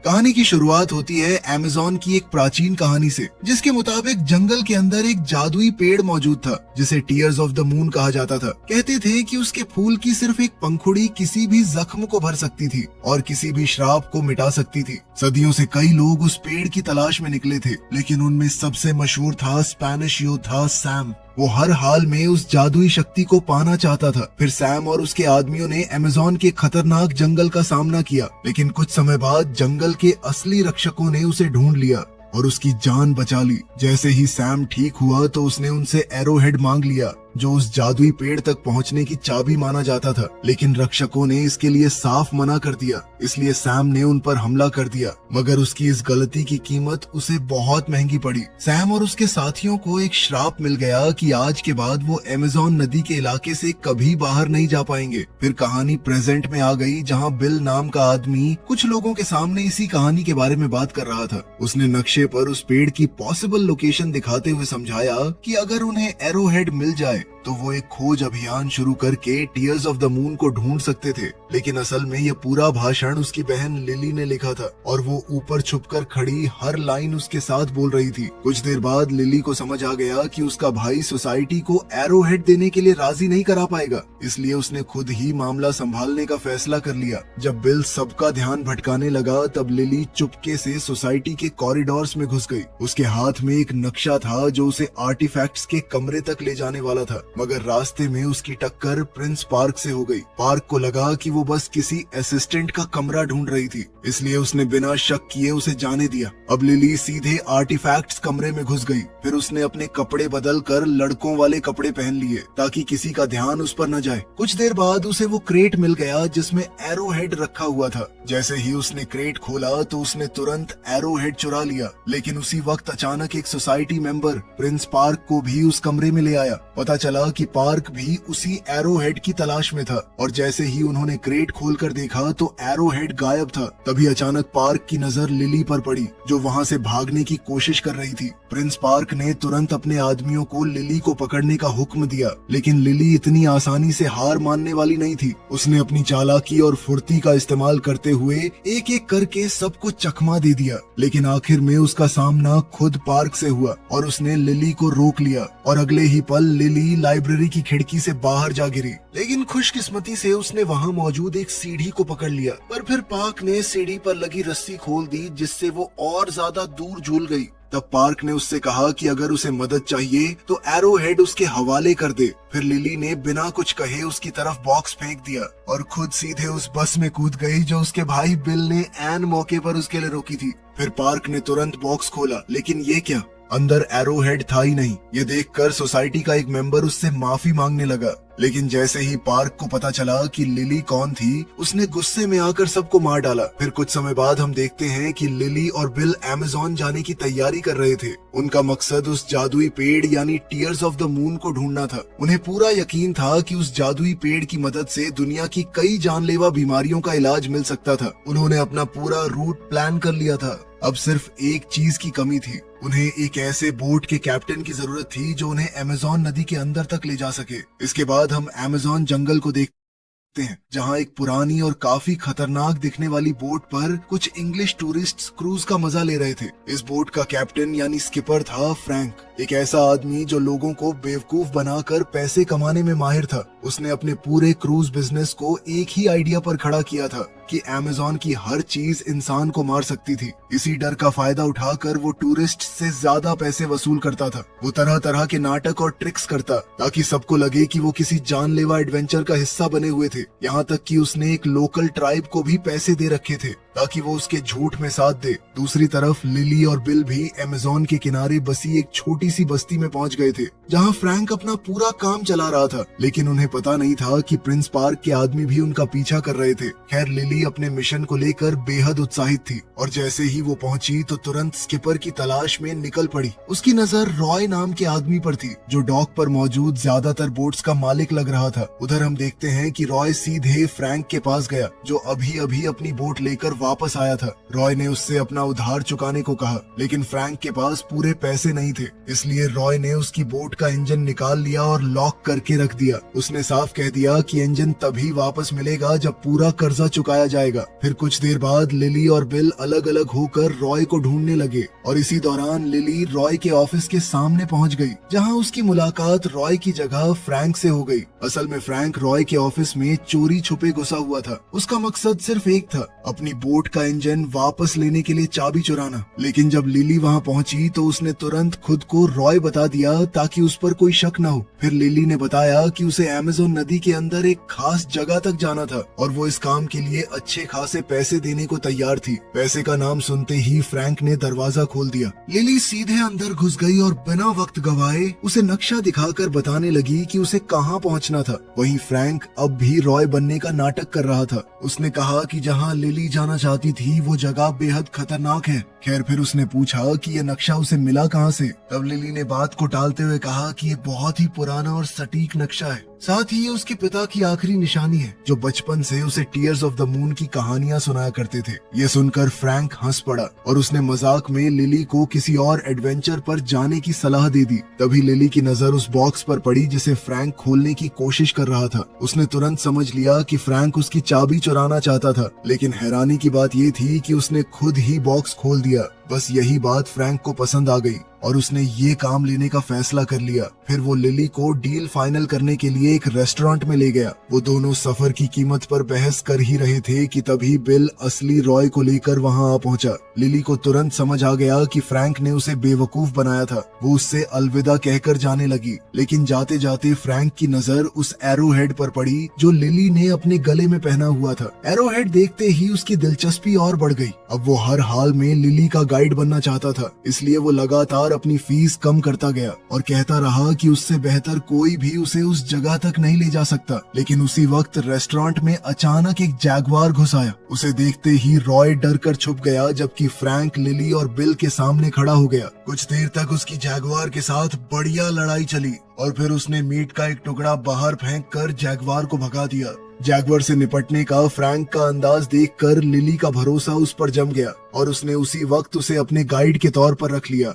कहानी की शुरुआत होती है अमेज़न की एक प्राचीन कहानी से, जिसके मुताबिक जंगल के अंदर एक जादुई पेड़ मौजूद था जिसे टीयर्स ऑफ द मून कहा जाता था। कहते थे कि उसके फूल की सिर्फ एक पंखुड़ी किसी भी जख्म को भर सकती थी और किसी भी श्राप को मिटा सकती थी। सदियों से कई लोग उस पेड़ की तलाश में निकले थे, लेकिन उनमें सबसे मशहूर था स्पेनिश योद्धा सैम। वो हर हाल में उस जादुई शक्ति को पाना चाहता था। फिर सैम और उसके आदमियों ने अमेज़न के खतरनाक जंगल का सामना किया, लेकिन कुछ समय बाद जंगल के असली रक्षकों ने उसे ढूंढ लिया और उसकी जान बचा ली। जैसे ही सैम ठीक हुआ तो उसने उनसे एरोहेड मांग लिया, जो उस जादुई पेड़ तक पहुंचने की चाबी माना जाता था। लेकिन रक्षकों ने इसके लिए साफ मना कर दिया, इसलिए सैम ने उन पर हमला कर दिया। मगर उसकी इस गलती की कीमत उसे बहुत महंगी पड़ी। सैम और उसके साथियों को एक श्राप मिल गया कि आज के बाद वो अमेज़न नदी के इलाके से कभी बाहर नहीं जा पाएंगे। फिर कहानी प्रेजेंट में आ गई, जहाँ बिल नाम का आदमी कुछ लोगों के सामने इसी कहानी के बारे में बात कर रहा था। उसने नक्शे पर उस पेड़ की पॉसिबल लोकेशन दिखाते हुए समझाया कि अगर उन्हें एरोहेड मिल जाए तो वो एक खोज अभियान शुरू करके टीयर्स ऑफ द मून को ढूंढ सकते थे। लेकिन असल में यह पूरा भाषण उसकी बहन लिली ने लिखा था और वो ऊपर छुपकर खड़ी हर लाइन उसके साथ बोल रही थी। कुछ देर बाद लिली को समझ आ गया कि उसका भाई सोसाइटी को एरोहेड देने के लिए राजी नहीं करा पाएगा, इसलिए उसने खुद ही मामला संभालने का फैसला कर लिया। जब बिल सबका ध्यान भटकाने लगा तब लिली चुपके से सोसाइटी के कॉरिडोर्स में घुस गई। उसके हाथ में एक नक्शा था जो उसे आर्टिफैक्ट्स के कमरे तक ले जाने वाला था, मगर रास्ते में उसकी टक्कर प्रिंस पार्क से हो गई। पार्क को लगा कि वो बस किसी असिस्टेंट का कमरा ढूंढ रही थी, इसलिए उसने बिना शक किए उसे जाने दिया। अब लिली सीधे आर्टिफैक्ट्स कमरे में घुस गई। फिर उसने अपने कपड़े बदल कर लड़कों वाले कपड़े पहन लिए ताकि किसी का ध्यान उस पर न जाए। कुछ देर बाद उसे वो क्रेट मिल गया जिसमें एरोहेड रखा हुआ था। जैसे ही उसने क्रेट खोला तो उसने तुरंत एरोहेड चुरा लिया। लेकिन उसी वक्त अचानक एक सोसाइटी मेंबर प्रिंस पार्क को भी उस कमरे में ले आया। पता चला कि पार्क भी उसी एरोहेड की तलाश में था और जैसे ही उन्होंने क्रेट खोलकर देखा तो एरोहेड गायब था। तभी अचानक पार्क की नजर लिली पर पड़ी, जो वहां से भागने की कोशिश कर रही थी। प्रिंस पार्क ने तुरंत अपने आदमियों को लिली को पकड़ने का हुक्म दिया, लेकिन लिली इतनी आसानी से हार मानने वाली नहीं थी। उसने अपनी चालाकी और फुर्ती का इस्तेमाल करते हुए एक एक करके सबको चकमा दे दिया। लेकिन आखिर में उसका सामना खुद पार्क से हुआ और उसने लिली को रोक लिया और अगले ही पल लिली लाइब्रेरी की खिड़की से बाहर जा गिरी। लेकिन खुशकिस्मती से उसने वहां मौजूद एक सीढ़ी को पकड़ लिया, पर फिर पार्क ने सीढ़ी पर लगी रस्सी खोल दी, जिससे वो और ज्यादा दूर झूल गई। तब पार्क ने उससे कहा कि अगर उसे मदद चाहिए तो एरोहेड उसके हवाले कर दे। फिर लिली ने बिना कुछ कहे उसकी तरफ बॉक्स फेंक दिया और खुद सीधे उस बस में कूद गई जो उसके भाई बिल ने ऐन मौके पर उसके लिए रोकी थी। फिर पार्क ने तुरंत बॉक्स खोला, लेकिन ये क्या, अंदर एरोहेड था ही नहीं। ये देखकर सोसाइटी का एक मेंबर उससे माफी मांगने लगा। लेकिन जैसे ही पार्क को पता चला कि लिली कौन थी, उसने गुस्से में आकर सबको मार डाला। फिर कुछ समय बाद हम देखते हैं कि लिली और बिल अमेज़न जाने की तैयारी कर रहे थे। उनका मकसद उस जादुई पेड़ यानी टीयर्स ऑफ द मून को ढूंढना था। उन्हें पूरा यकीन था कि उस जादुई पेड़ की मदद से दुनिया की कई जानलेवा बीमारियों का इलाज मिल सकता था। उन्होंने अपना पूरा रूट प्लान कर लिया था। अब सिर्फ एक चीज की कमी थी, उन्हें एक ऐसे बोट के कैप्टन की जरूरत थी जो उन्हें अमेज़न नदी के अंदर तक ले जा सके। इसके बाद हम अमेज़न जंगल को देखते हैं, जहां एक पुरानी और काफी खतरनाक दिखने वाली बोट पर कुछ इंग्लिश टूरिस्ट्स क्रूज का मजा ले रहे थे। इस बोट का कैप्टन यानी स्किपर था फ्रैंक, एक ऐसा आदमी जो लोगों को बेवकूफ बनाकर पैसे कमाने में माहिर था। उसने अपने पूरे क्रूज बिजनेस को एक ही आइडिया पर खड़ा किया था कि अमेज़न की हर चीज इंसान को मार सकती थी। इसी डर का फायदा उठाकर वो टूरिस्ट से ज्यादा पैसे वसूल करता था। वो तरह तरह के नाटक और ट्रिक्स करता ताकि सबको लगे कि वो किसी जानलेवा एडवेंचर का हिस्सा बने हुए थे। यहाँ तक कि उसने एक लोकल ट्राइब को भी पैसे दे रखे थे ताकि वो उसके झूठ में साथ दे। दूसरी तरफ लिली और बिल भी अमेज़न के किनारे बसी एक छोटी सी बस्ती में पहुंच गए थे, जहां फ्रैंक अपना पूरा काम चला रहा था। लेकिन उन्हें पता नहीं था कि प्रिंस पार्क के आदमी भी उनका पीछा कर रहे थे। खैर, लिली अपने मिशन को लेकर बेहद उत्साहित थी और जैसे ही वो पहुंची तो तुरंत स्किपर की तलाश में निकल पड़ी। उसकी नजर रॉय नाम के आदमी पर थी, जो डॉक पर मौजूद ज्यादातर बोट्स का मालिक लग रहा था। उधर हम देखते हैं कि रॉय सीधे फ्रैंक के पास गया, जो अभी अभी अपनी बोट लेकर वापस आया था। रॉय ने उससे अपना उधार चुकाने को कहा, लेकिन फ्रैंक के पास पूरे पैसे नहीं थे, इसलिए रॉय ने उसकी बोट का इंजन निकाल लिया और लॉक करके रख दिया। उसने उसने साफ कह दिया कि इंजन तभी वापस मिलेगा जब पूरा कर्जा चुकाया जाएगा। फिर कुछ देर बाद लिली और बिल अलग अलग होकर रॉय को ढूंढने लगे और इसी दौरान लिली रॉय के ऑफिस के सामने पहुंच गई, जहां उसकी मुलाकात रॉय की जगह फ्रैंक से हो गई। असल में फ्रैंक रॉय के ऑफिस में चोरी छुपे घुसा हुआ था। उसका मकसद सिर्फ एक था, अपनी बोट का इंजन वापस लेने के लिए चाबी चुराना। लेकिन जब लिली वहां पहुंची तो उसने तुरंत खुद को रॉय बता दिया ताकि उस पर कोई शक न हो। फिर लिली ने बताया कि उसे अमेज़न नदी के अंदर एक खास जगह तक जाना था और वो इस काम के लिए अच्छे खासे पैसे देने को तैयार थी। पैसे का नाम सुनते ही फ्रैंक ने दरवाजा खोल दिया। लिली सीधे अंदर घुस गई और बिना वक्त गवाए उसे नक्शा दिखाकर बताने लगी कि उसे कहाँ पहुँचना था। वहीं फ्रैंक अब भी रॉय बनने का नाटक कर रहा था। उसने कहा कि जहाँ लिली जाना चाहती थी वो जगह बेहद खतरनाक है। खैर फिर उसने पूछा कि ये नक्शा उसे मिला कहाँ से। तब लिली ने बात को टालते हुए कहा कि ये बहुत ही पुराना और सटीक नक्शा है, साथ ही ये उसके पिता की आखिरी निशानी है जो बचपन से उसे टीयर्स ऑफ द मून की कहानियां सुनाया करते थे। ये सुनकर फ्रैंक हंस पड़ा और उसने मजाक में लिली को किसी और एडवेंचर पर जाने की सलाह दे दी। तभी लिली की नजर उस बॉक्स पर पड़ी जिसे फ्रैंक खोलने की कोशिश कर रहा था। उसने तुरंत समझ लिया कि फ्रैंक उसकी चाबी चुराना चाहता था, लेकिन हैरानी की बात ये थी कि उसने खुद ही बॉक्स खोल दिया। बस यही बात फ्रैंक को पसंद आ गई और उसने ये काम लेने का फैसला कर लिया। फिर वो लिली को डील फाइनल करने के लिए एक रेस्टोरेंट में ले गया। वो दोनों सफर की कीमत पर बहस कर ही रहे थे कि तभी बिल असली रॉय को लेकर वहां आ पहुंचा। लिली को तुरंत समझ आ गया कि फ्रैंक ने उसे बेवकूफ बनाया था। वो उससे अलविदा कहकर जाने लगी, लेकिन जाते जाते फ्रैंक की नजर उस एरोहेड पर पड़ी जो लिली ने अपने गले में पहना हुआ था। एरोहेड देखते ही उसकी दिलचस्पी और बढ़ गई। अब वो हर हाल में लिली का गाइड बनना चाहता था, इसलिए वो लगातार अपनी फीस कम करता गया और कहता रहा कि उससे बेहतर कोई भी उसे उस जगह तक नहीं ले जा सकता। लेकिन उसी वक्त रेस्टोरेंट में अचानक एक जैगवार घुस आया। उसे देखते ही रॉय डर कर छुप गया, जबकि फ्रैंक लिली और बिल के सामने खड़ा हो गया। कुछ देर तक उसकी जैगवार के साथ बढ़िया लड़ाई चली और फिर उसने मीट का एक टुकड़ा बाहर फेंक कर जैगवार को भगा दिया। जैगवार से निपटने का फ्रैंक का अंदाज देखकर लिली का भरोसा उस पर जम गया और उसने उसी वक्त उसे अपने गाइड के तौर पर रख लिया।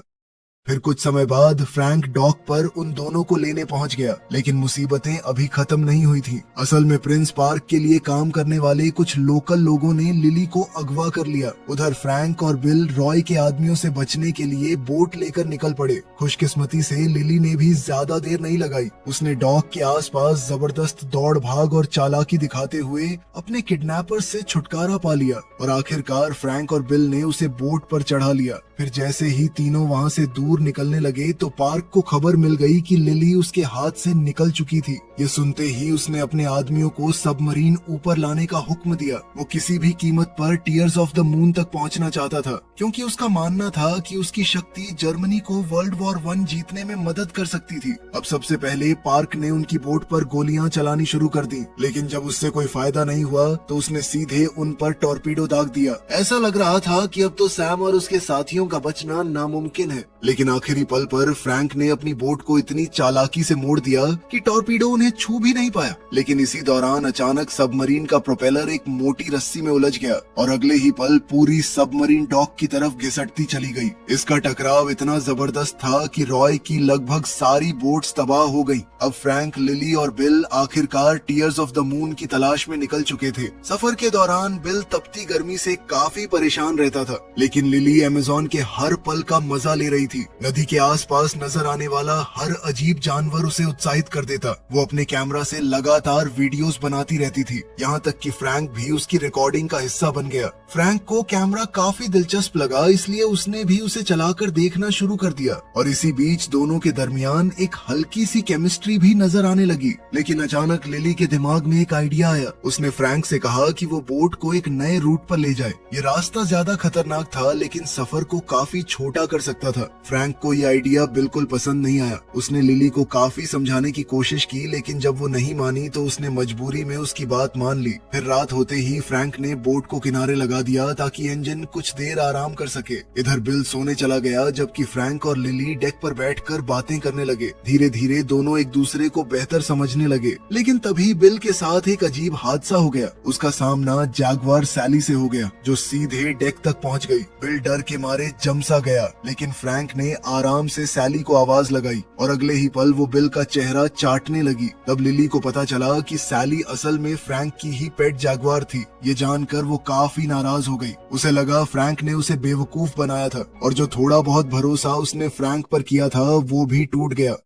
फिर कुछ समय बाद फ्रैंक डॉक पर उन दोनों को लेने पहुंच गया, लेकिन मुसीबतें अभी खत्म नहीं हुई थी। असल में प्रिंस पार्क के लिए काम करने वाले कुछ लोकल लोगों ने लिली को अगवा कर लिया। उधर फ्रैंक और बिल रॉय के आदमियों से बचने के लिए बोट लेकर निकल पड़े। खुशकिस्मती से लिली ने भी ज्यादा देर नहीं लगाई। उसने डॉक के आसपास जबरदस्त दौड़ भाग और चालाकी दिखाते हुए अपने किडनैपर से छुटकारा पा लिया और आखिरकार फ्रैंक और बिल ने उसे बोट पर चढ़ा लिया। फिर जैसे ही तीनों वहाँ से दूर निकलने लगे तो पार्क को खबर मिल गई कि लिली उसके हाथ से निकल चुकी थी। ये सुनते ही उसने अपने आदमियों को सबमरीन ऊपर लाने का हुक्म दिया। वो किसी भी कीमत पर टीयर्स ऑफ द मून तक पहुंचना चाहता था, क्योंकि उसका मानना था कि उसकी शक्ति जर्मनी को वर्ल्ड वॉर 1 जीतने में मदद कर सकती थी। अब सबसे पहले पार्क ने उनकी बोट पर गोलियां चलानी शुरू कर दी, लेकिन जब उससे कोई फायदा नहीं हुआ तो उसने सीधे उन पर टॉर्पीडो दाग दिया। ऐसा लग रहा था कि अब तो सैम और उसके साथियों का बचना नामुमकिन है। लेकिन आखिरी पल पर फ्रैंक ने अपनी बोट को इतनी चालाकी से मोड़ दिया कि टॉर्पीडो उन्हें छू भी नहीं पाया। लेकिन इसी दौरान अचानक सबमरीन का प्रोपेलर एक मोटी रस्सी में उलझ गया और अगले ही पल पूरी सबमरीन डॉक की तरफ घिसटती चली गई। इसका टकराव इतना जबरदस्त था कि रॉय की लगभग सारी बोट्स तबाह हो गईं। अब फ्रैंक, लिली और बिल आखिरकार टीयर्स ऑफ द मून की तलाश में निकल चुके थे। सफर के दौरान बिल तपती गर्मी से काफी परेशान रहता था, लेकिन लिली अमेज़न के हर पल का मजा ले रही थी। नदी के आसपास नजर आने वाला हर अजीब जानवर उसे उत्साहित कर देता। वो अपने कैमरा से लगातार वीडियोस बनाती रहती थी, यहाँ तक कि फ्रैंक भी उसकी रिकॉर्डिंग का हिस्सा बन गया। फ्रैंक को कैमरा काफी दिलचस्प लगा, इसलिए उसने भी उसे चलाकर देखना शुरू कर दिया और इसी बीच दोनों के दरमियान एक हल्की सी केमिस्ट्री भी नजर आने लगी। लेकिन अचानक लिली के दिमाग में एक आइडिया आया। उसने फ्रैंक से कहा कि वो बोट को एक नए रूट पर ले जाए। ये रास्ता ज्यादा खतरनाक था, लेकिन सफर को काफी छोटा कर सकता था। फ्रैंक को ये आइडिया बिल्कुल पसंद नहीं आया। उसने लिली को काफी समझाने की कोशिश की, लेकिन जब वो नहीं मानी तो उसने मजबूरी में उसकी बात मान ली। फिर रात होते ही फ्रैंक ने बोट को किनारे लगा दिया ताकि इंजन कुछ देर आराम कर सके। इधर बिल सोने चला गया, जबकि फ्रैंक और लिली डेक पर बैठकर बातें करने लगे। धीरे धीरे दोनों एक दूसरे को बेहतर समझने लगे। लेकिन तभी बिल के साथ एक अजीब हादसा हो गया। उसका सामना जैगवार सैली से हो गया, जो सीधे डेक तक पहुंच गई। बिल डर के मारे जम सा गया, लेकिन फ्रैंक ने आराम से सैली को आवाज लगाई और अगले ही पल वो बिल का चेहरा चाटने लगी। तब लिली को पता चला कि सैली असल में फ्रैंक की ही पेट जैगुआर थी। ये जानकर वो काफी नाराज हो गई। उसे लगा फ्रैंक ने उसे बेवकूफ बनाया था और जो थोड़ा बहुत भरोसा उसने फ्रैंक पर किया था वो भी टूट गया।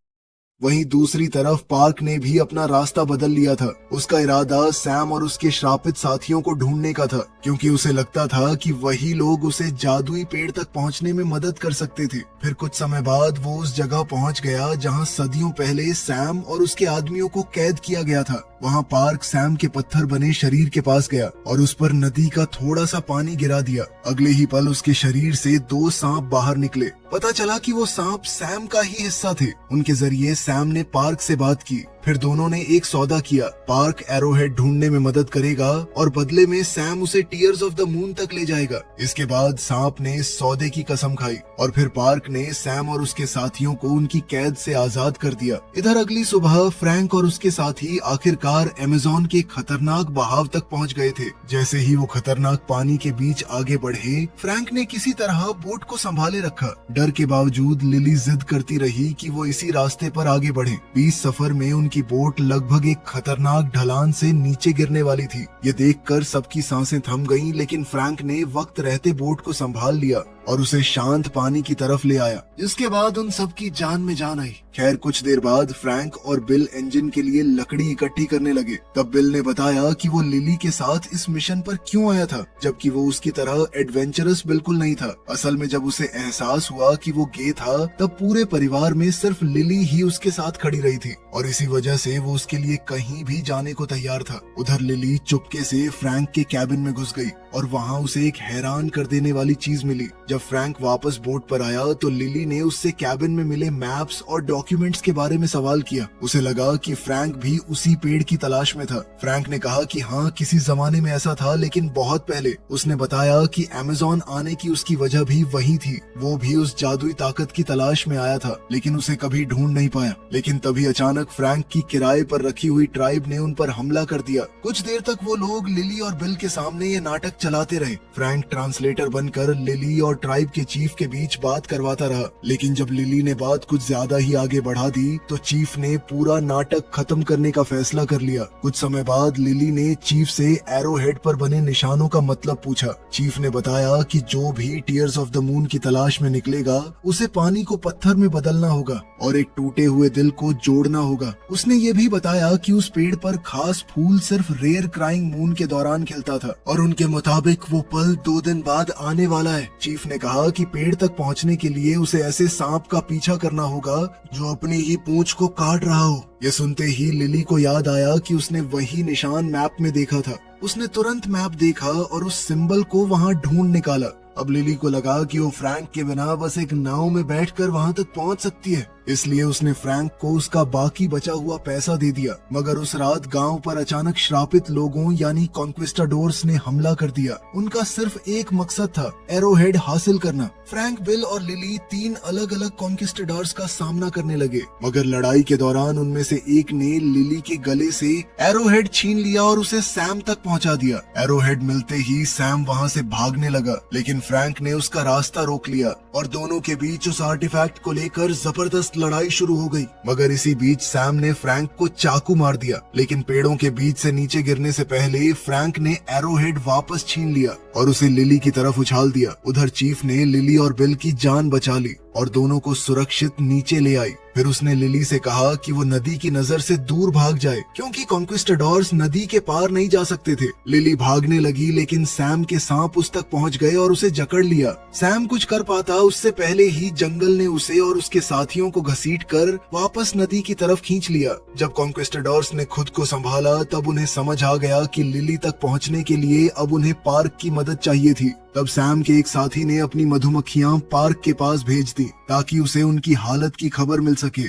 वहीं दूसरी तरफ पार्क ने भी अपना रास्ता बदल लिया था। उसका इरादा सैम और उसके श्रापित साथियों को ढूंढने का था, क्योंकि उसे लगता था कि वही लोग उसे जादुई पेड़ तक पहुंचने में मदद कर सकते थे। फिर कुछ समय बाद वो उस जगह पहुंच गया जहां सदियों पहले सैम और उसके आदमियों को कैद किया गया था। वहां पार्क सैम के पत्थर बने शरीर के पास गया और उस पर नदी का थोड़ा सा पानी गिरा दिया। अगले ही पल उसके शरीर से 2 सांप बाहर निकले। पता चला कि वो सांप सैम का ही हिस्सा थे। उनके जरिए सैम ने पार्क से बात की। फिर दोनों ने एक सौदा किया। पार्क एरोहेड ढूंढने में मदद करेगा और बदले में सैम उसे टीयर्स ऑफ द मून तक ले जाएगा। इसके बाद सांप ने इस सौदे की कसम खाई और फिर पार्क ने सैम और उसके साथियों को उनकी कैद से आजाद कर दिया। इधर अगली सुबह फ्रैंक और उसके साथी आखिरकार अमेज़न के खतरनाक बहाव तक पहुंच गए थे। जैसे ही वो खतरनाक पानी के बीच आगे बढ़े, फ्रैंक ने किसी तरह बोट को संभाले रखा। डर के बावजूद लिली जिद करती रही कि वो इसी रास्ते पर आगे बढ़े। 20 सफर में उनकी बोट लगभग एक खतरनाक ढलान से नीचे गिरने वाली थी। ये देखकर सबकी सांसें थम गईं, लेकिन फ्रैंक ने वक्त रहते बोट को संभाल लिया और उसे शांत पानी की तरफ ले आया, जिसके बाद उन सबकी जान में जान आई। खैर कुछ देर बाद फ्रैंक और बिल इंजन के लिए लकड़ी इकट्ठी करने लगे। तब बिल ने बताया कि वो लिली के साथ इस मिशन पर क्यों आया था, जबकि वो उसकी तरह एडवेंचरस बिल्कुल नहीं था। असल में जब उसे एहसास हुआ कि वो गे था, तब पूरे परिवार में सिर्फ लिली ही उसके साथ खड़ी रही थी और इसी वजह से वो उसके लिए कहीं भी जाने को तैयार था। उधर लिली चुपके से फ्रैंक के कैबिन में घुस गई और वहाँ उसे एक हैरान कर देने वाली चीज मिली। जब फ्रैंक वापस बोट पर आया तो लिली ने उससे कैबिन में मिले मैप्स और डॉक्यूमेंट्स के बारे में सवाल किया। उसे लगा कि फ्रैंक भी उसी पेड़ की तलाश में था। फ्रैंक ने कहा कि हाँ, किसी जमाने में ऐसा था, लेकिन बहुत पहले। उसने बताया कि अमेज़न आने की उसकी वजह भी वही थी। वो भी उस जादुई ताकत की तलाश में आया था, लेकिन उसे कभी ढूंढ नहीं पाया। लेकिन तभी अचानक फ्रैंक की किराए पर रखी हुई ट्राइब ने उन पर हमला कर दिया। कुछ देर तक वो लोग लिली और बिल के सामने ये नाटक चलाते रहे। फ्रैंक ट्रांसलेटर बनकर लिली और ट्राइब के चीफ के बीच बात करवाता रहा, लेकिन जब लिली ने बात कुछ ज्यादा ही आगे बढ़ा दी तो चीफ ने पूरा नाटक खत्म करने का फैसला कर लिया। कुछ समय बाद लिली ने चीफ से एरोहेड पर बने निशानों का मतलब पूछा। चीफ ने बताया कि जो भी टीयर्स ऑफ द मून की तलाश में निकलेगा, उसे पानी को पत्थर में बदलना होगा और एक टूटे हुए दिल को जोड़ना होगा। उसने ये भी बताया कि उस पेड़ पर खास फूल सिर्फ रेयर क्राइंग मून के दौरान खिलता था और उनके मुताबिक वो पल 2 दिन बाद आने वाला है। चीफ ने कहा कि पेड़ तक पहुंचने के लिए उसे ऐसे सांप का पीछा करना होगा जो अपनी ही पूंछ को काट रहा हो। ये सुनते ही लिली को याद आया कि उसने वही निशान मैप में देखा था। उसने तुरंत मैप देखा और उस सिंबल को वहां ढूंढ निकाला। अब लिली को लगा कि वो फ्रैंक के बिना बस एक नाव में बैठकर वहां तक पहुंच सकती है, इसलिए उसने फ्रैंक को उसका बाकी बचा हुआ पैसा दे दिया। मगर उस रात गांव पर अचानक श्रापित लोगों यानी कॉन्क्विस्टाडोर्स ने हमला कर दिया। उनका सिर्फ एक मकसद था, एरोहेड हासिल करना। फ्रैंक, बिल और लिली 3 अलग अलग कॉन्क्विस्टाडोर्स का सामना करने लगे, मगर लड़ाई के दौरान उनमें से एक ने लिली के गले से एरोहेड छीन लिया और उसे सैम तक पहुंचा दिया। एरोहेड मिलते ही सैम वहां से भागने लगा, लेकिन फ्रैंक ने उसका रास्ता रोक लिया और दोनों के बीच उस आर्टिफैक्ट को लेकर जबरदस्त लड़ाई शुरू हो गई। मगर इसी बीच सैम ने फ्रैंक को चाकू मार दिया, लेकिन पेड़ों के बीच से नीचे गिरने से पहले फ्रैंक ने एरोहेड वापस छीन लिया और उसे लिली की तरफ उछाल दिया। उधर चीफ ने लिली और बिल की जान बचा ली और दोनों को सुरक्षित नीचे ले आई। फिर उसने लिली से कहा कि वो नदी की नजर से दूर भाग जाए, क्योंकि कॉन्क्विस्टाडोर्स नदी के पार नहीं जा सकते थे। लिली भागने लगी, लेकिन सैम के सांप उस तक पहुंच गए और उसे जकड़ लिया। सैम कुछ कर पाता उससे पहले ही जंगल ने उसे और उसके साथियों को घसीटकर वापस नदी की तरफ खींच लिया। जब कॉन्क्विस्टाडोर्स ने खुद को संभाला, तब उन्हें समझ आ गया कि लिली तक पहुंचने के लिए अब उन्हें पार्क की मदद चाहिए थी। तब सैम के एक साथी ने अपनी मधुमक्खियां पार्क के पास भेज दी ताकि उसे उनकी हालत की खबर मिल सके।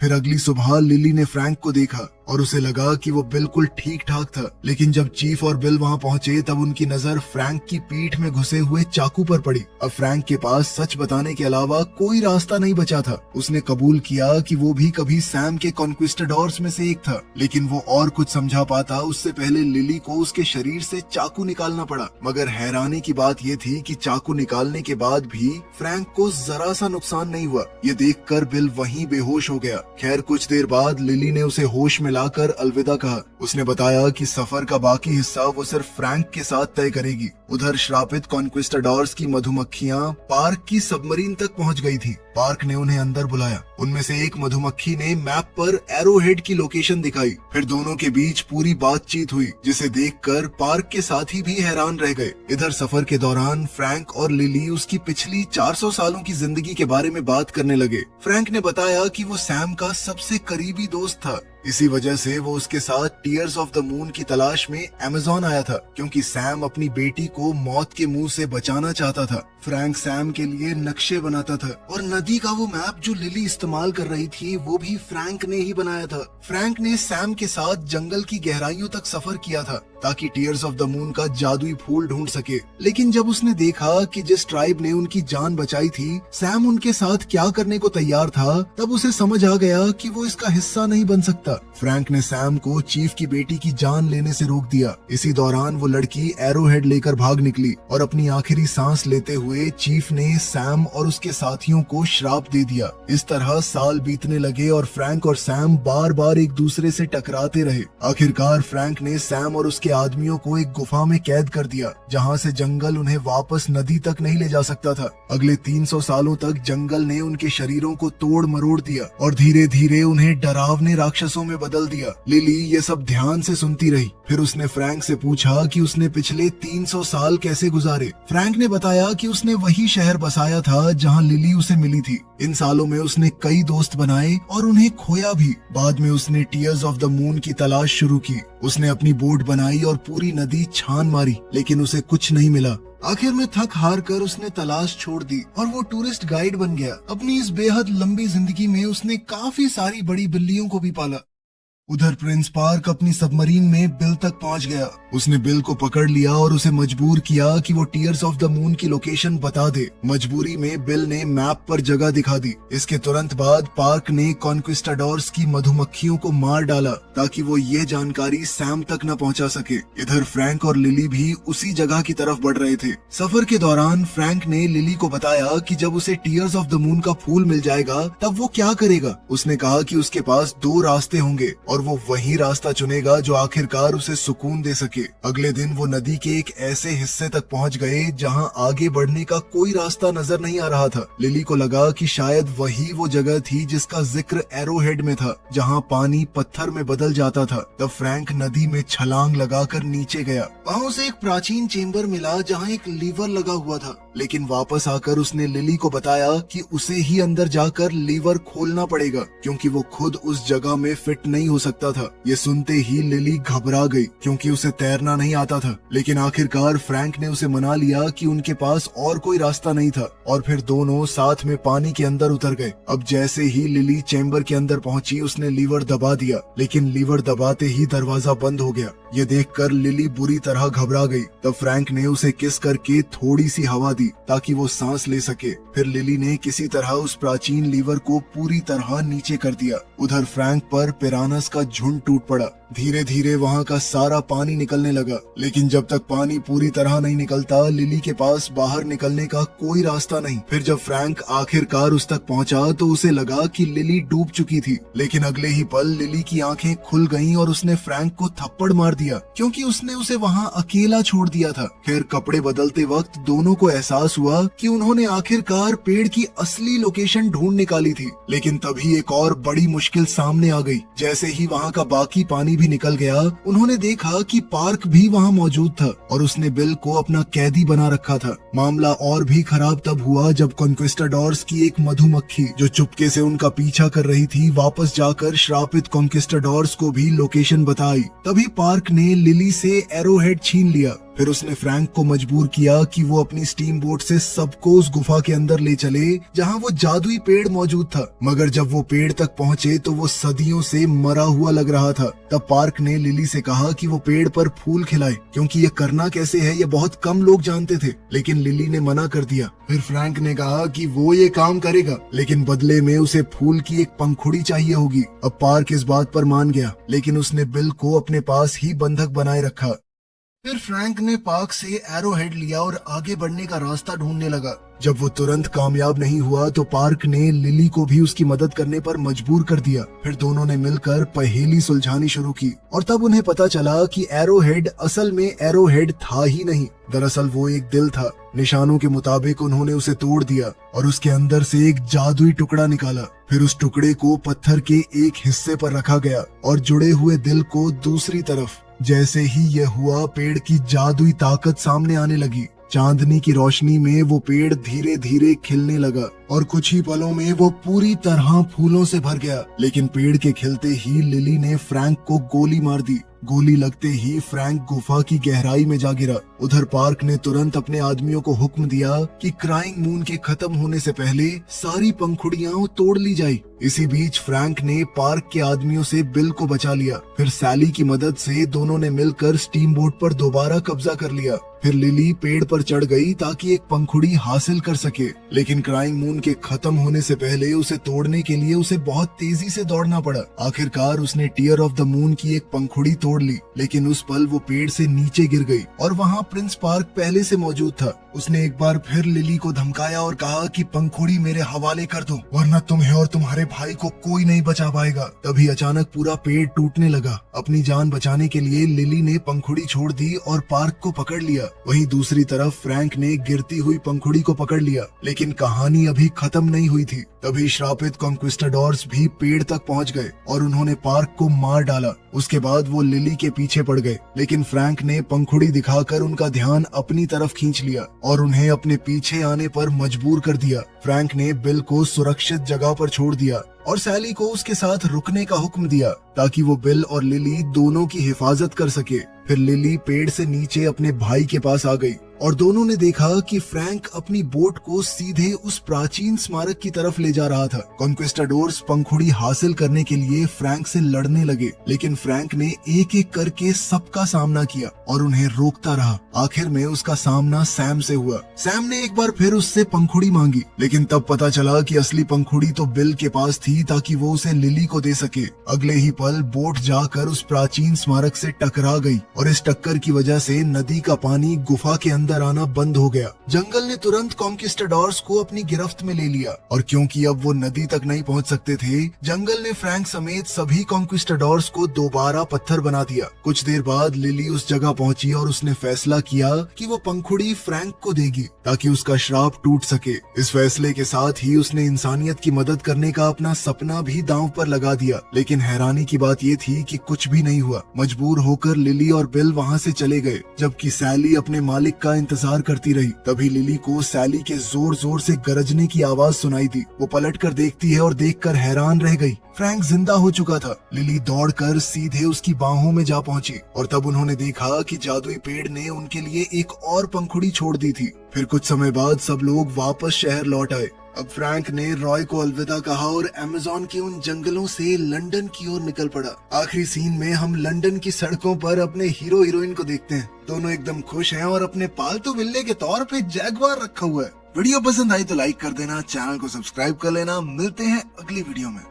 फिर अगली सुबह लिली ने फ्रैंक को देखा और उसे लगा कि वो बिल्कुल ठीक ठाक था। लेकिन जब चीफ और बिल वहाँ पहुँचे तब उनकी नजर फ्रैंक की पीठ में घुसे हुए चाकू पर पड़ी। अब फ्रैंक के पास सच बताने के अलावा कोई रास्ता नहीं बचा था। उसने कबूल किया कि वो भी कभी सैम के कॉन्क्विस्टाडोर्स में से एक था, लेकिन वो और कुछ समझा पाता उससे पहले लिली को उसके शरीर से चाकू निकालना पड़ा। मगर हैरानी की बात ये थी कि चाकू निकालने के बाद भी फ्रैंक को जरा सा नुकसान नहीं हुआ। ये देखकर बिल वहीं बेहोश हो गया। खैर कुछ देर बाद लिली ने उसे होश में लाकर अलविदा कहा। उसने बताया कि सफर का बाकी हिस्सा वो सिर्फ फ्रैंक के साथ तय करेगी। उधर श्रापित कॉन्क्विस्टाडोर्स की मधुमक्खियां पार्क की सबमरीन तक पहुंच गई थी। पार्क ने उन्हें अंदर बुलाया। उनमें से एक मधुमक्खी ने मैप पर एरोहेड की लोकेशन दिखाई। फिर दोनों के बीच पूरी बातचीत हुई, जिसे देखकर पार्क के साथी भी हैरान रह गए। इधर सफर के दौरान फ्रैंक और लिली उसकी पिछली 400 सालों की जिंदगी के बारे में बात करने लगे। फ्रैंक ने बताया कि वो सैम का सबसे करीबी दोस्त था। इसी वजह से वो उसके साथ टीयर्स ऑफ द मून की तलाश में अमेज़न आया था, क्योंकि सैम अपनी बेटी को मौत के मुंह से बचाना चाहता था। फ्रैंक सैम के लिए नक्शे बनाता था और नदी का वो मैप जो लिली इस्तेमाल कर रही थी वो भी फ्रैंक ने ही बनाया था। फ्रैंक ने सैम के साथ जंगल की गहराइयों तक सफर किया था ताकि टीयर्स ऑफ द मून का जादुई फूल ढूंढ सके। लेकिन जब उसने देखा कि जिस ट्राइब ने उनकी जान बचाई थी सैम उनके साथ क्या करने को तैयार था, तब उसे समझ आ गया कि वो इसका हिस्सा नहीं बन सकता। फ्रैंक ने सैम को चीफ की बेटी की जान लेने से रोक दिया। इसी दौरान वो लड़की एरोहेड लेकर भाग निकली और अपनी आखिरी सांस लेते हुए चीफ ने सैम और उसके साथियों को श्राप दे दिया। इस तरह साल बीतने लगे और फ्रैंक और सैम बार बार एक दूसरे से टकराते रहे। आखिरकार फ्रैंक ने सैम और उसके आदमियों को एक गुफा में कैद कर दिया, जहाँ से जंगल उन्हें वापस नदी तक नहीं ले जा सकता था। अगले 300 सालों तक जंगल ने उनके शरीरों को तोड़ मरोड़ दिया और धीरे धीरे उन्हें डरावने राक्षसों में बदल दिया। लिली ये सब ध्यान से सुनती रही। फिर उसने फ्रैंक से पूछा कि उसने पिछले 300 साल कैसे गुजारे। फ्रैंक ने बताया कि उसने वही शहर बसाया था जहां लिली उसे मिली थी। इन सालों में उसने कई दोस्त बनाए और उन्हें खोया भी। बाद में उसने टीयर्स ऑफ द मून की तलाश शुरू की। उसने अपनी बोट बनाई और पूरी नदी छान मारी, लेकिन उसे कुछ नहीं मिला। आखिर में थक हार कर उसने तलाश छोड़ दी और वो टूरिस्ट गाइड बन गया। अपनी इस बेहद लंबी जिंदगी में उसने काफी सारी बड़ी बिल्लियों को भी पाला। उधर प्रिंस पार्क अपनी सबमरीन में बिल तक पहुंच गया। उसने बिल को पकड़ लिया और उसे मजबूर किया कि वो टीयर्स ऑफ द मून की लोकेशन बता दे। मजबूरी में बिल ने मैप पर जगह दिखा दी। इसके तुरंत बाद पार्क ने कॉन्क्विस्टाडोर्स की मधुमक्खियों को मार डाला ताकि वो ये जानकारी सैम तक न पहुंचा सके। इधर फ्रैंक और लिली भी उसी जगह की तरफ बढ़ रहे थे। सफर के दौरान फ्रैंक ने लिली को बताया कि जब उसे टीयर्स ऑफ द मून का फूल मिल जाएगा तब वो क्या करेगा। उसने कहा कि उसके पास 2 रास्ते होंगे और वो वही रास्ता चुनेगा जो आखिरकार उसे सुकून दे सके। अगले दिन वो नदी के एक ऐसे हिस्से तक पहुंच गए जहां आगे बढ़ने का कोई रास्ता नजर नहीं आ रहा था। लिली को लगा कि शायद वही वो जगह थी जिसका जिक्र एरोहेड में था, जहां पानी पत्थर में बदल जाता था। तब फ्रैंक नदी में छलांग लगाकर नीचे गया। वहां उसे एक प्राचीन चेम्बर मिला जहां एक लीवर लगा हुआ था, लेकिन वापस आकर उसने लिली को बताया कि उसे ही अंदर जाकर लीवर खोलना पड़ेगा, क्योंकि वो खुद उस जगह में फिट नहीं हो सकता था। ये सुनते ही लिली घबरा गई, क्योंकि उसे तैरना नहीं आता था। लेकिन आखिरकार फ्रैंक ने उसे मना लिया कि उनके पास और कोई रास्ता नहीं था और फिर दोनों साथ में पानी के अंदर उतर गए। अब जैसे ही लिली चेम्बर के अंदर पहुंची उसने लीवर दबा दिया, लेकिन लीवर दबाते ही दरवाजा बंद हो गया। ये देखकर लिली बुरी तरह घबरा गई। तब फ्रैंक ने उसे किस करके थोड़ी सी हवा दी ताकि वो सांस ले सके। फिर लिली ने किसी तरह उस प्राचीन लीवर को पूरी तरह नीचे कर दिया। उधर फ्रैंक पर पिरानस का झुंड टूट पड़ा। धीरे धीरे वहाँ का सारा पानी निकलने लगा, लेकिन जब तक पानी पूरी तरह नहीं निकलता लिली के पास बाहर निकलने का कोई रास्ता नहीं। फिर जब फ्रैंक आखिरकार उस तक पहुँचा तो उसे लगा कि लिली डूब चुकी थी, लेकिन अगले ही पल लिली की आंखें खुल गईं और उसने फ्रैंक को थप्पड़ मार दिया, क्योंकि उसने उसे वहाँ अकेला छोड़ दिया था। खैर कपड़े बदलते वक्त दोनों को एहसास हुआ कि उन्होंने आखिरकार पेड़ की असली लोकेशन ढूंढ निकाली थी। लेकिन तभी एक और बड़ी मुश्किल सामने आ गई। जैसे ही वहाँ का बाकी पानी भी निकल गया, उन्होंने देखा कि पार्क भी वहाँ मौजूद था और उसने बिल को अपना कैदी बना रखा था। मामला और भी खराब तब हुआ जब कॉन्क्विस्टाडोर्स की एक मधुमक्खी जो चुपके से उनका पीछा कर रही थी वापस जाकर श्रापित कॉन्क्विस्टाडोर्स को भी लोकेशन बताई। तभी पार्क ने लिली से एरोहेड छीन लिया। फिर उसने फ्रैंक को मजबूर किया कि वो अपनी स्टीम बोट से सबको उस गुफा के अंदर ले चले जहाँ वो जादुई पेड़ मौजूद था। मगर जब वो पेड़ तक पहुँचे तो वो सदियों से मरा हुआ लग रहा था। तब पार्क ने लिली से कहा कि वो पेड़ पर फूल खिलाए, क्योंकि ये करना कैसे है ये बहुत कम लोग जानते थे। लेकिन लिली ने मना कर दिया। फिर फ्रैंक ने कहा कि वो ये काम करेगा, लेकिन बदले में उसे फूल की एक पंखुड़ी चाहिए होगी। अब पार्क इस बात पर मान गया, लेकिन उसने बिल को अपने पास ही बंधक बनाए रखा। फिर फ्रैंक ने पार्क से एरो हेड लिया और आगे बढ़ने का रास्ता ढूंढने लगा। जब वो तुरंत कामयाब नहीं हुआ तो पार्क ने लिली को भी उसकी मदद करने पर मजबूर कर दिया। फिर दोनों ने मिलकर पहेली सुलझानी शुरू की और तब उन्हें पता चला कि एरो हेड असल में एरो हेड था ही नहीं, दरअसल वो एक दिल था। निशानों के मुताबिक उन्होंने उसे तोड़ दिया और उसके अंदर से एक जादुई टुकड़ा निकाला। फिर उस टुकड़े को पत्थर के एक हिस्से पर रखा गया और जुड़े हुए दिल को दूसरी तरफ। जैसे ही यह हुआ, पेड़ की जादुई ताकत सामने आने लगी। चांदनी की रोशनी में वो पेड़ धीरे धीरे खिलने लगा और कुछ ही पलों में वो पूरी तरह फूलों से भर गया। लेकिन पेड़ के खिलते ही लिली ने फ्रैंक को गोली मार दी। गोली लगते ही फ्रैंक गुफा की गहराई में जा गिरा। उधर पार्क ने तुरंत अपने आदमियों को हुक्म दिया कि क्राइंग मून के खत्म होने से पहले सारी पंखुड़ियां तोड़ ली जाए। इसी बीच फ्रैंक ने पार्क के आदमियों से बिल को बचा लिया। फिर सैली की मदद से दोनों ने मिलकर स्टीम बोट पर दोबारा कब्जा कर लिया। फिर लिली पेड़ पर चढ़ गई ताकि एक पंखुड़ी हासिल कर सके, लेकिन क्राइंग मून के खत्म होने से पहले उसे तोड़ने के लिए उसे बहुत तेजी से दौड़ना पड़ा। आखिरकार उसने टीयर ऑफ द मून की एक पंखुड़ी तोड़ ली, लेकिन उस पल वो पेड़ से नीचे गिर गई और वहाँ प्रिंस पार्क पहले से मौजूद था। उसने एक बार फिर लिली को धमकाया और कहा कि पंखुड़ी मेरे हवाले कर दो, वरना तुम्हें और तुम्हारे भाई को कोई नहीं बचा पाएगा। तभी अचानक पूरा पेड़ टूटने लगा। अपनी जान बचाने के लिए लिली ने पंखुड़ी छोड़ दी और पार्क को पकड़ लिया। वहीं दूसरी तरफ फ्रैंक ने गिरती हुई पंखुड़ी को पकड़ लिया। लेकिन कहानी अभी खत्म नहीं हुई थी। तभी श्रापित कॉन्क्विस्टाडोर्स भी पेड़ तक पहुंच गए और उन्होंने पार्क को मार डाला। उसके बाद वो लिली के पीछे पड़ गए, लेकिन फ्रैंक ने पंखुड़ी दिखाकर उनका ध्यान अपनी तरफ खींच लिया और उन्हें अपने पीछे आने पर मजबूर कर दिया। फ्रैंक ने बिल को सुरक्षित जगह पर छोड़ दिया और सैली को उसके साथ रुकने का हुक्म दिया ताकि वो बिल और लिली दोनों की हिफाजत कर सके। फिर लिली पेड़ से नीचे अपने भाई के पास आ गई और दोनों ने देखा कि फ्रैंक अपनी बोट को सीधे उस प्राचीन स्मारक की तरफ ले जा रहा था। कॉन्क्विस्टाडोर्स पंखुड़ी हासिल करने के लिए फ्रैंक से लड़ने लगे, लेकिन फ्रैंक ने एक एक करके सबका सामना किया और उन्हें रोकता रहा। आखिर में उसका सामना सैम से हुआ। सैम ने एक बार फिर उससे पंखुड़ी मांगी, लेकिन तब पता चला कि असली पंखुड़ी तो बिल के पास थी ताकि वो उसे लिली को दे सके। अगले ही पल बोट जाकर उस प्राचीन स्मारक से टकरा गई और इस टक्कर की वजह से नदी का पानी गुफा के अंदर आना बंद हो गया। जंगल ने तुरंत कॉन्क्विस्टाडोर्स को अपनी गिरफ्त में ले लिया और क्योंकि अब वो नदी तक नहीं पहुंच सकते थे, जंगल ने फ्रैंक समेत सभी कॉन्क्विस्टाडोर्स को दोबारा पत्थर बना दिया। कुछ देर बाद लिली उस जगह पहुंची और उसने फैसला किया कि वो पंखुड़ी फ्रैंक को देगी ताकि उसका श्राप टूट सके। इस फैसले के साथ ही उसने इंसानियत की मदद करने का अपना सपना भी दांव पर लगा दिया। लेकिन हैरानी की बात ये थी कि कुछ भी नहीं हुआ। मजबूर होकर लिली और बिल वहाँ से चले गए, जबकि सैली अपने मालिक का इंतजार करती रही। तभी लिली को सैली के जोर जोर से गरजने की आवाज सुनाई दी। वो पलट कर देखती है और देखकर हैरान रह गई। फ्रैंक जिंदा हो चुका था। लिली दौड़कर सीधे उसकी बाहों में जा पहुंची और तब उन्होंने देखा कि जादुई पेड़ ने उनके लिए एक और पंखुड़ी छोड़ दी थी। फिर कुछ समय बाद सब लोग वापस शहर लौट आए। अब फ्रैंक ने रॉय को अलविदा कहा और अमेज़न के उन जंगलों से लंदन की ओर निकल पड़ा। आखिरी सीन में हम लंदन की सड़कों पर अपने हीरो हीरोइन को देखते हैं। दोनों एकदम खुश हैं और अपने पालतू बिल्ले के तौर पे जैगवार रखा हुआ है। वीडियो पसंद आई तो लाइक कर देना, चैनल को सब्सक्राइब कर लेना। मिलते हैं अगली वीडियो में।